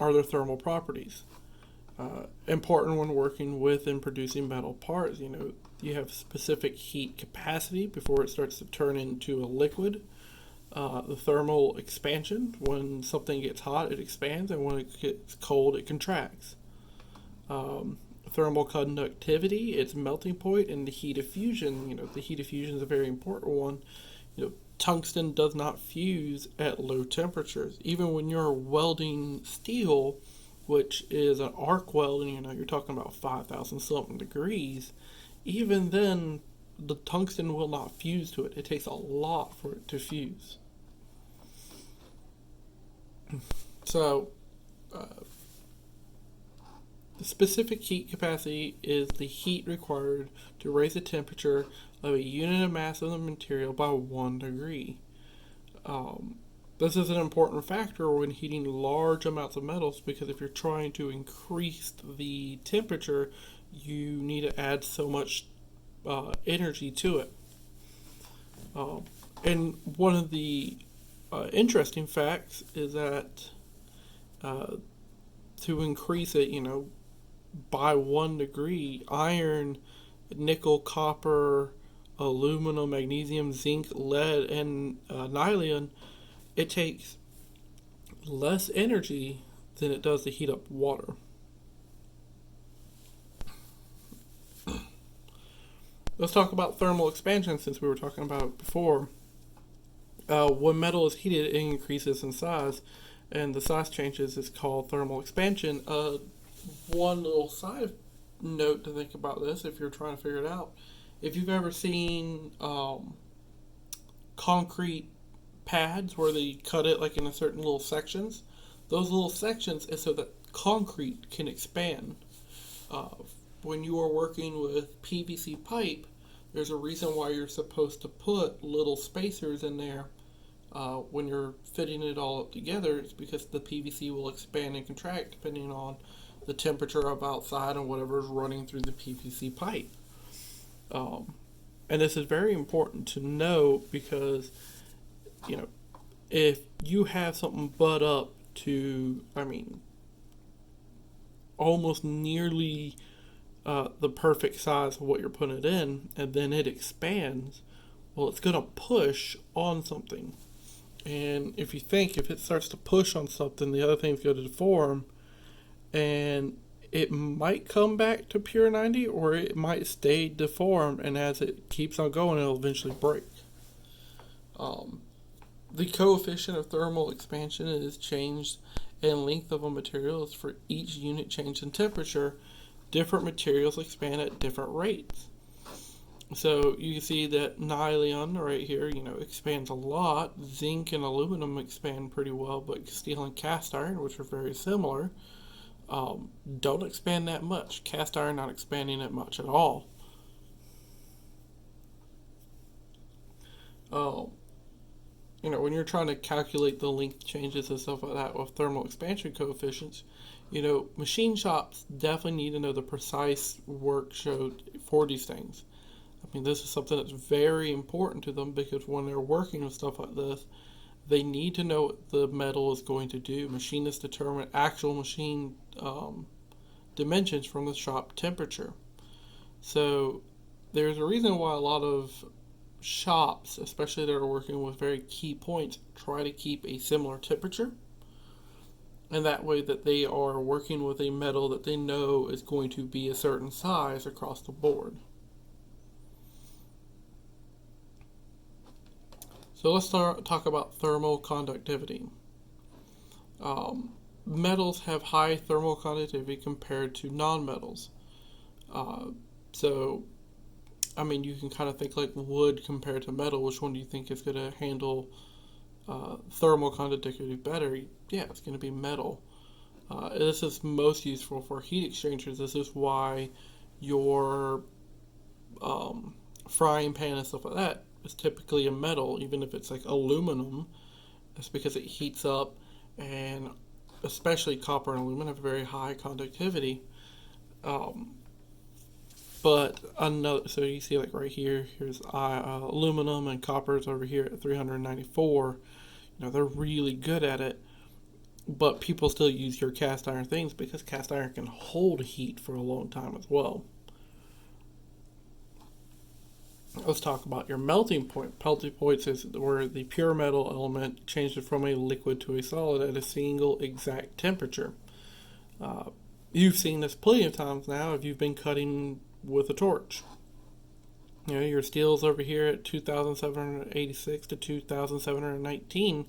are their thermal properties. Important when working with and producing metal parts. You have specific heat capacity before it starts to turn into a liquid. The thermal expansion, when something gets hot, it expands, and when it gets cold, it contracts. Thermal conductivity, its melting point, and the heat of fusion. The heat of fusion is a very important one. Tungsten does not fuse at low temperatures. Even when you're welding steel, which is an arc weld, and you're talking about 5,000 something degrees, even then, the tungsten will not fuse to it. It takes a lot for it to fuse. So, the specific heat capacity is the heat required to raise the temperature of a unit of mass of the material by 1 degree. This is an important factor when heating large amounts of metals, because if you're trying to increase the temperature, you need to add so much energy to it. And one of the interesting facts is that to increase it, by 1 degree, iron, nickel, copper, aluminum, magnesium, zinc, lead, and nylon, it takes less energy than it does to heat up water. Let's talk about thermal expansion, since we were talking about it before. When metal is heated, it increases in size, and the size changes is called thermal expansion. One little side note to think about this, if you're trying to figure it out, if you've ever seen concrete pads where they cut it like in certain little sections, those little sections is so that concrete can expand. When you are working with PVC pipe, there's a reason why you're supposed to put little spacers in there when you're fitting it all up together. It's because the PVC will expand and contract depending on the temperature of outside and whatever is running through the PVC pipe. And this is very important to know, because if you have something butt up to, almost nearly the perfect size of what you're putting it in, and then it expands, well, it's going to push on something. And if it starts to push on something, the other thing's going to deform, and it might come back to pure 90, or it might stay deformed, and as it keeps on going, it'll eventually break. The coefficient of thermal expansion is changed in length of a material is for each unit change in temperature. Different materials expand at different rates. So you can see that nylon right here, expands a lot. Zinc and aluminum expand pretty well, but steel and cast iron, which are very similar, don't expand that much. Cast iron not expanding that much at all. When you're trying to calculate the length changes and stuff like that with thermal expansion coefficients, machine shops definitely need to know the precise work showed for these things. This is something that's very important to them, because when they're working with stuff like this, they need to know what the metal is going to do. Machinists determine actual machine dimensions from the shop temperature. So there's a reason why a lot of shops, especially that are working with very key points, try to keep a similar temperature, and that way that they are working with a metal that they know is going to be a certain size across the board. So let's talk about thermal conductivity. Metals have high thermal conductivity compared to non-metals. You can kind of think like wood compared to metal. Which one do you think is going to handle thermal conductivity better? Yeah, it's going to be metal. This is most useful for heat exchangers. This is why your frying pan and stuff like that is typically a metal, even if it's like aluminum. That's because it heats up, and especially copper and aluminum have very high conductivity. But another, so you see like right here, here's aluminum, and copper's over here at 394. They're really good at it. but people still use your cast iron things because cast iron can hold heat for a long time as well. Let's talk about your melting point. Melting point is where the pure metal element changes from a liquid to a solid at a single exact temperature. You've seen this plenty of times now if you've been cutting with a torch. You know, your steel's over here at 2,786 to 2,719,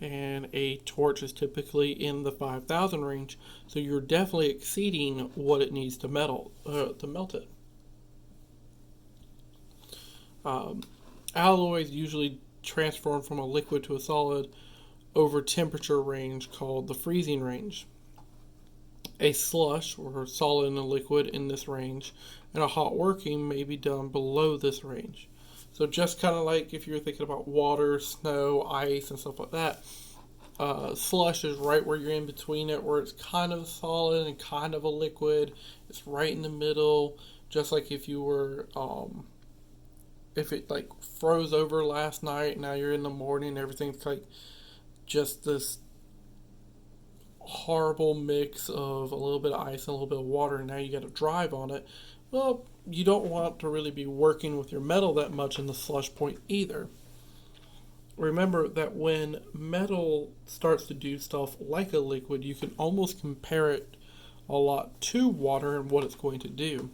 and a torch is typically in the 5,000 range. So you're definitely exceeding what it needs to melt it. Alloys usually transform from a liquid to a solid over temperature range called the freezing range. A slush or solid and a liquid in this range, and a hot working may be done below this range. So just kind of like if you're thinking about water, snow, ice, and stuff like that, slush is right where you're in between it, where it's kind of solid and kind of a liquid. It's right in the middle, just like if you were, if it like froze over last night, now you're in the morning, everything's like just this horrible mix of a little bit of ice and a little bit of water, and now you got to drive on it. Well, you don't want to really be working with your metal that much in the slush point either. Remember that when metal starts to do stuff like a liquid, you can almost compare it a lot to water and what it's going to do.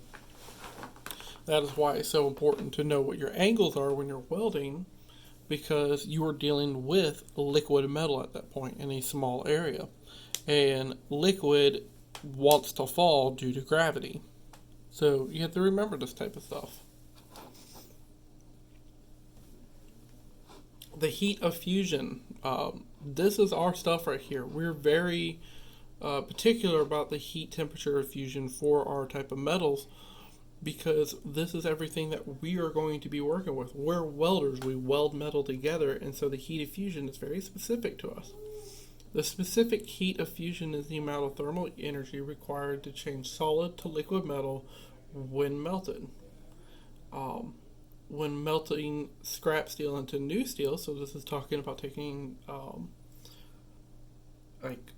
That is why it's so important to know what your angles are when you're welding, because you are dealing with liquid metal at that point in a small area. And liquid wants to fall due to gravity. So you have to remember this type of stuff. The heat of fusion. This is our stuff right here. We're very particular about the heat temperature of fusion for our type of metals, because this is everything that we are going to be working with. We're welders. We weld metal together, and so the heat of fusion is very specific to us. The specific heat of fusion is the amount of thermal energy required to change solid to liquid metal when melted. When melting scrap steel into new steel, so this is talking about taking like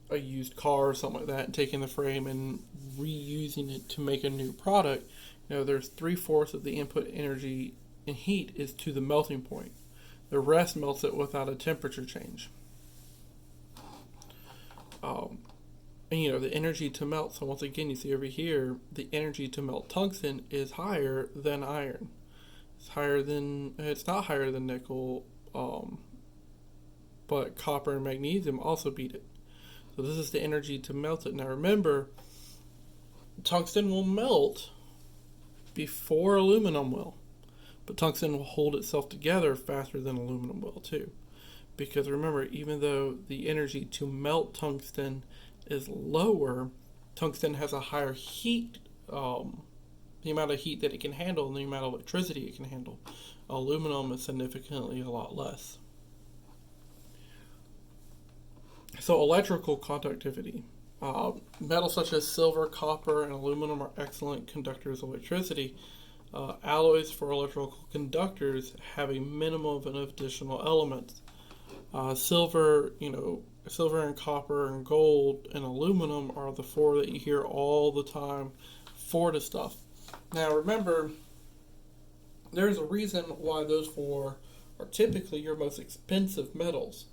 a used car or something like that and taking the frame and reusing it to make a new product. You know, there's 3/4 of the input energy and heat is to the melting point. The rest melts it without a temperature change. And you know, the energy to melt, so once again you see over here, the energy to melt tungsten is higher than iron. It's not higher than nickel, but copper and magnesium also beat it. So this is the energy to melt it. Now remember, tungsten will melt before aluminum will, but tungsten will hold itself together faster than aluminum will too. Because remember, even though the energy to melt tungsten is lower, tungsten has a higher heat, the amount of heat that it can handle and the amount of electricity it can handle. Aluminum is significantly a lot less. So electrical conductivity. Metals such as silver, copper, and aluminum are excellent conductors of electricity. Alloys for electrical conductors have a minimum of additional elements. Silver and copper and gold and aluminum are the four that you hear all the time for this stuff. Now remember, there's a reason why those four are typically your most expensive metals,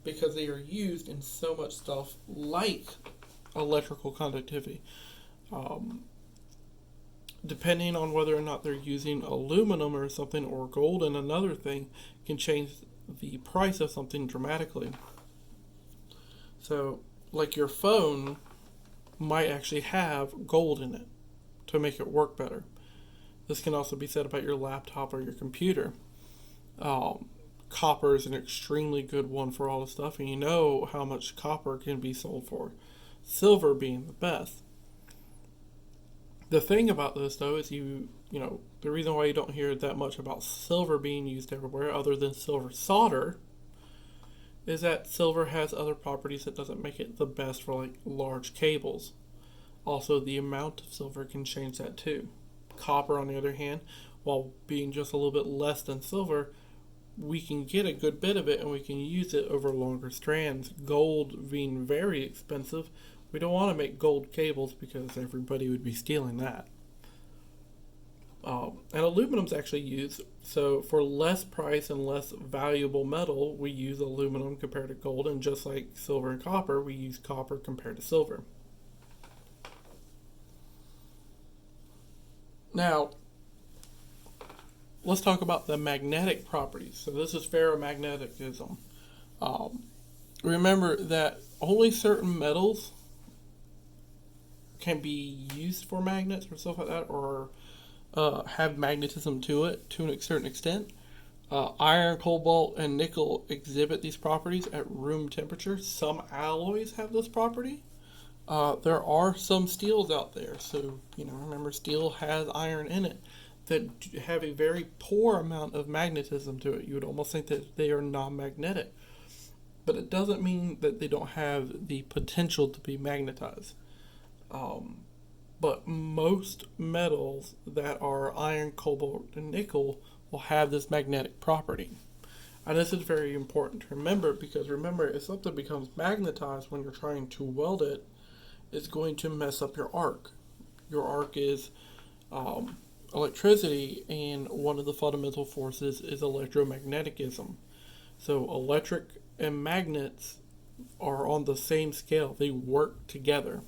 because they are used in so much stuff like electrical conductivity. Depending on whether or not they're using aluminum or something or gold and another thing can change the price of something dramatically. So, like your phone might actually have gold in it to make it work better. This can also be said about your laptop or your computer. Copper is an extremely good one for all the stuff, and you know how much copper can be sold for. Silver being the best. The thing about this, though, is the reason why you don't hear that much about silver being used everywhere other than silver solder is that silver has other properties that doesn't make it the best for like large cables. Also, the amount of silver can change that too. Copper, on the other hand, while being just a little bit less than silver, we can get a good bit of it and we can use it over longer strands. Gold being very expensive, we don't want to make gold cables because everybody would be stealing that. And aluminum's actually used, so for less price and less valuable metal, we use aluminum compared to gold, and just like silver and copper, we use copper compared to silver. Now, let's talk about the magnetic properties. So this is ferromagnetism. Remember that only certain metals can be used for magnets or stuff like that, or have magnetism to it to a certain extent. Iron, cobalt, and nickel exhibit these properties at room temperature. Some alloys have this property. There are some steels out there, so remember, steel has iron in it, that have a very poor amount of magnetism to it. You would almost think that they are non-magnetic, but it doesn't mean that they don't have the potential to be magnetized. But most metals that are iron, cobalt, and nickel will have this magnetic property. And this is very important to remember, because remember, if something becomes magnetized when you're trying to weld it, it's going to mess up your arc. Your arc is electricity, and one of the fundamental forces is electromagnetism. So electric and magnets are on the same scale. They work together.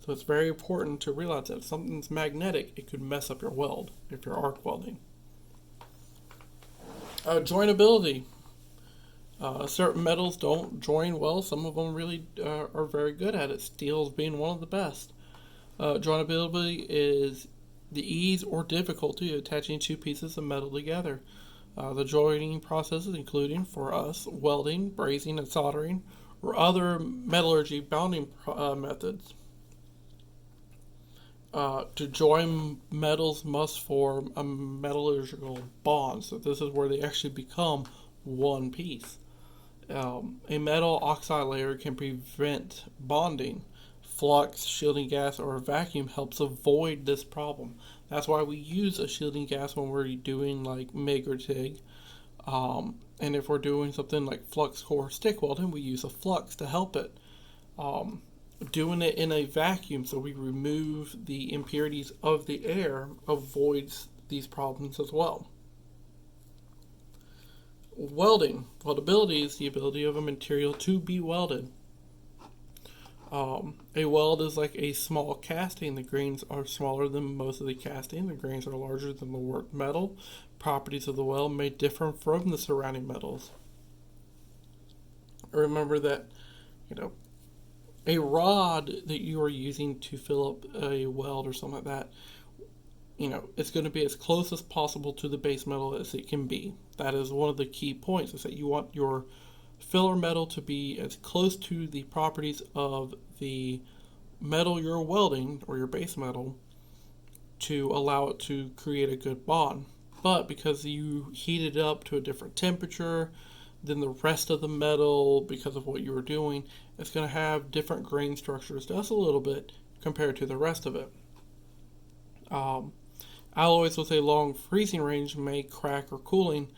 So it's very important to realize that if something's magnetic, it could mess up your weld if you're arc welding. Joinability. Certain metals don't join well. Some of them really are very good at it. Steel being one of the best. Joinability is the ease or difficulty of attaching two pieces of metal together. The joining processes, including for us welding, brazing, and soldering, or other metallurgy bonding methods. To join metals must form a metallurgical bond. So this is where they actually become one piece. A metal oxide layer can prevent bonding. Flux, shielding gas, or a vacuum helps avoid this problem. That's why we use a shielding gas when we're doing like MIG or TIG. And if we're doing something like flux core stick welding, we use a flux to help it. Doing it in a vacuum, so we remove the impurities of the air, avoids these problems as well. Welding. Weldability is the ability of a material to be welded. A weld is like a small casting. The grains are smaller than most of the casting. The grains are larger than the worked metal. Properties of the weld may differ from the surrounding metals. Remember that, a rod that you are using to fill up a weld or something like that, it's going to be as close as possible to the base metal as it can be. That is one of the key points, is that you want your filler metal to be as close to the properties of the metal you're welding, or your base metal, to allow it to create a good bond. But because you heat it up to a different temperature than the rest of the metal, because of what you were doing, it's going to have different grain structures just a little bit compared to the rest of it. Alloys with a long freezing range may crack or cooling,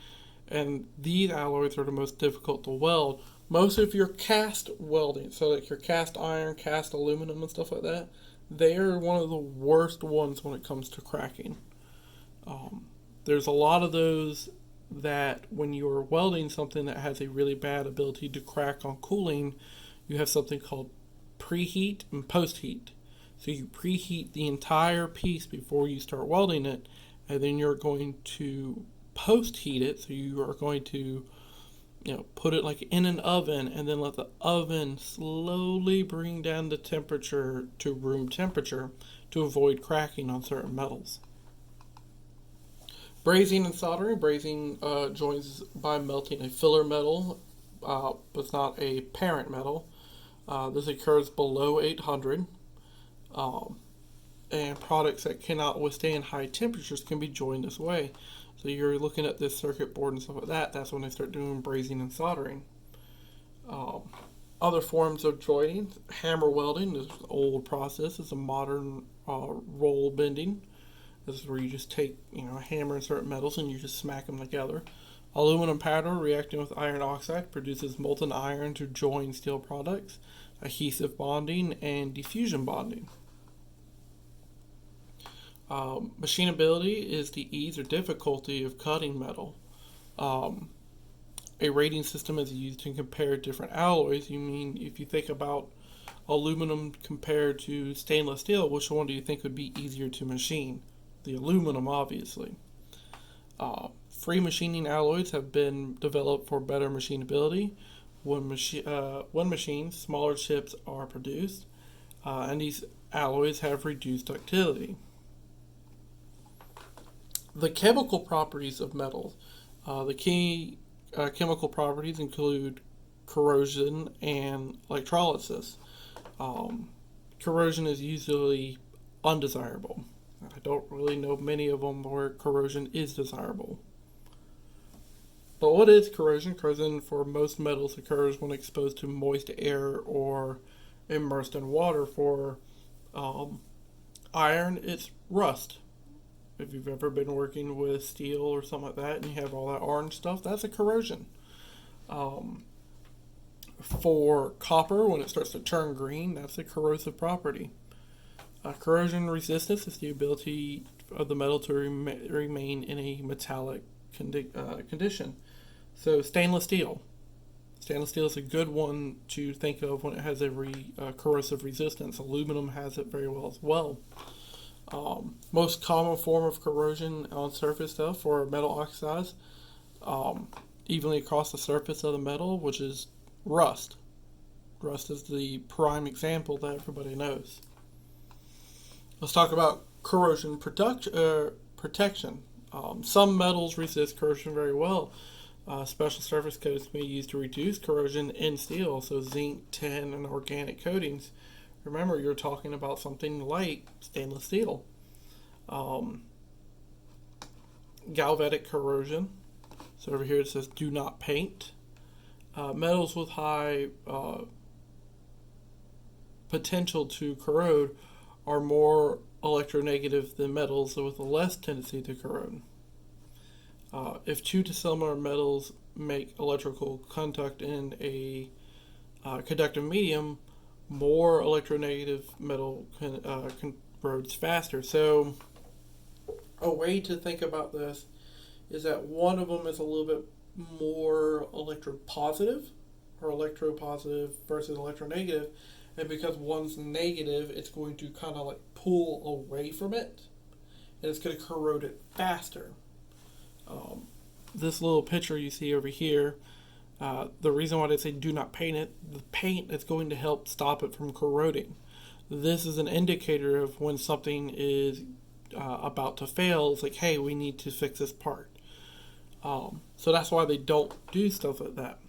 and these alloys are the most difficult to weld. Most of your cast welding, so like your cast iron, cast aluminum, and stuff like that, they are one of the worst ones when it comes to cracking. There's a lot of those that when you're welding something that has a really bad ability to crack on cooling, you have something called preheat and postheat. So you preheat the entire piece before you start welding it, and then you're going to post-heat it. So you are going to put it like in an oven, and then let the oven slowly bring down the temperature to room temperature to avoid cracking on certain metals. Brazing and soldering. Brazing joins by melting a filler metal, but it's not a parent metal. This occurs below 800. And products that cannot withstand high temperatures can be joined this way. So you're looking at this circuit board and stuff like that. That's when they start doing brazing and soldering. Other forms of joining. Hammer welding is an old process. It's a modern roll bending. This is where you just take a hammer and certain metals and you just smack them together. Aluminum powder reacting with iron oxide produces molten iron to join steel products, adhesive bonding, and diffusion bonding. Machinability is the ease or difficulty of cutting metal. Um, a rating system is used to compare different alloys. You mean if you think about aluminum compared to stainless steel, which one do you think would be easier to machine? The aluminum, obviously. Free machining alloys have been developed for better machinability. When machined, smaller chips are produced, and these alloys have reduced ductility. The chemical properties of metals. The key chemical properties include corrosion and electrolysis. Corrosion is usually undesirable. I don't really know many of them where corrosion is desirable. But what is corrosion? Corrosion for most metals occurs when exposed to moist air or immersed in water. For iron, it's rust. If you've ever been working with steel or something like that and you have all that orange stuff, that's a corrosion. For copper, when it starts to turn green, that's a corrosive property. Corrosion resistance is the ability of the metal to remain in a metallic condition. So stainless steel. Stainless steel is a good one to think of when it has a corrosive resistance. Aluminum has it very well as well. Most common form of corrosion on surface stuff for metal oxides, evenly across the surface of the metal, which is rust. Rust is the prime example that everybody knows. Let's talk about corrosion protection. Some metals resist corrosion very well. Special surface coatings can be used to reduce corrosion in steel, so zinc, tin, and organic coatings. Remember, you're talking about something like stainless steel. Galvanic corrosion. So over here it says do not paint. Metals with high potential to corrode are more electronegative than metals with a less tendency to corrode. If two dissimilar metals make electrical contact in a conductive medium, more electronegative metal corrodes faster. So a way to think about this is that one of them is a little bit more electropositive versus electronegative, and because one's negative, it's going to kind of like pull away from it, and it's going to corrode it faster. This little picture you see over here, the reason why they say do not paint it, the paint is going to help stop it from corroding. This is an indicator of when something is about to fail. It's like, hey, we need to fix this part. So that's why they don't do stuff like that.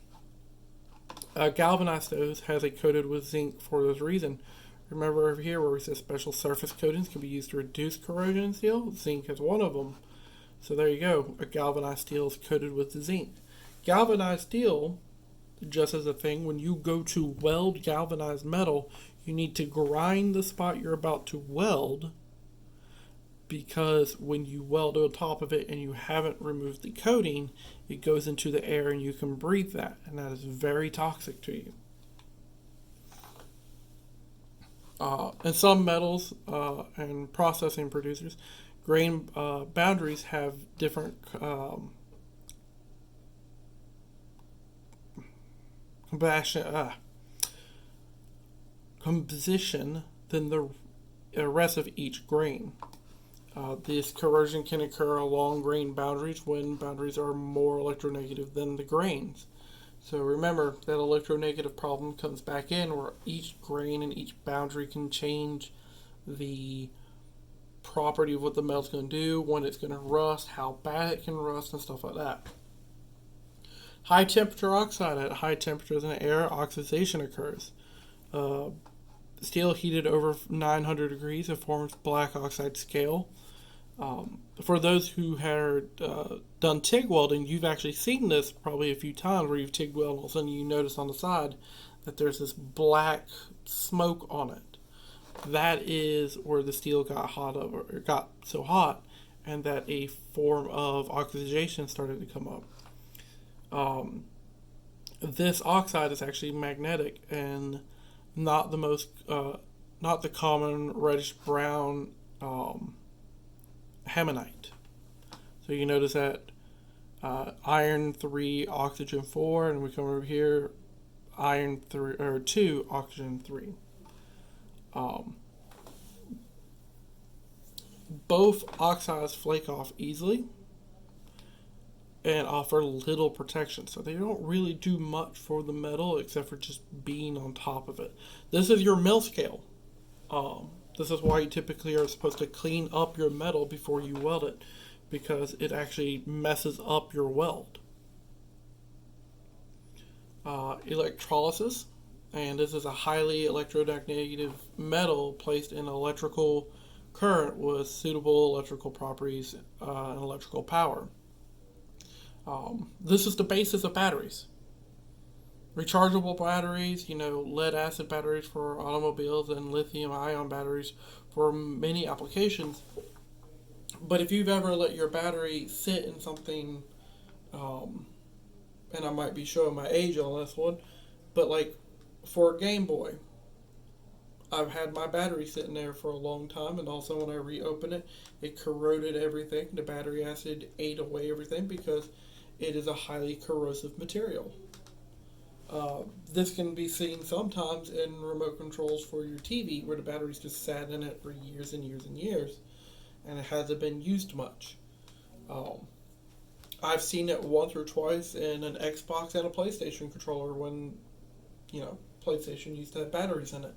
Galvanized stoves has it coated with zinc for this reason. Remember over here where we said special surface coatings can be used to reduce corrosion in steel? Zinc is one of them. So there you go. A galvanized steel is coated with zinc. Galvanized steel, just as a thing, when you go to weld galvanized metal, you need to grind the spot you're about to weld, because when you weld on top of it and you haven't removed the coating, it goes into the air and you can breathe that, and that is very toxic to you. And some metals and processing producers, grain boundaries have different composition than the rest of each grain. This corrosion can occur along grain boundaries when boundaries are more electronegative than the grains. So remember, that electronegative problem comes back in where each grain and each boundary can change the property of what the metal's going to do, when it's going to rust, how bad it can rust, and stuff like that. High temperature oxide. At high temperatures in the air, oxidation occurs. Steel heated over 900 degrees, it forms black oxide scale. For those who have done TIG welding, you've actually seen this probably a few times where you've TIG welded, all of a sudden you notice on the side that there's this black smoke on it. That is where the steel got so hot, and that a form of oxidation started to come up. Um, this oxide is actually magnetic and not the not the common reddish brown hemonite. So you notice that iron 3, oxygen 4, and we come over here, iron 3 or 2, oxygen 3. Um, both oxides flake off easily and offer little protection, so they don't really do much for the metal except for just being on top of it. This is your mill scale. This is why you typically are supposed to clean up your metal before you weld it, because it actually messes up your weld. Electrolysis, and this is a highly electronegative metal placed in electrical current with suitable electrical properties and electrical power. This is the basis of batteries. Rechargeable batteries, lead acid batteries for automobiles and lithium ion batteries for many applications. But if you've ever let your battery sit in something, and I might be showing my age on this one, but like for a Game Boy, I've had my battery sitting there for a long time, and also when I reopened it, it corroded everything. The battery acid ate away everything because it is a highly corrosive material. This can be seen sometimes in remote controls for your TV where the battery's just sat in it for years and years and years and it hasn't been used much. I've seen it once or twice in an Xbox and a PlayStation controller when, PlayStation used to have batteries in it.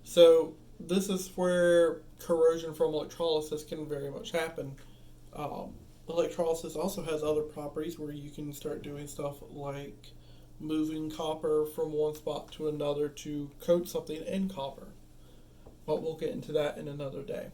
So this is where corrosion from electrolysis can very much happen. Electrolysis also has other properties where you can start doing stuff like moving copper from one spot to another to coat something in copper. But we'll get into that in another day.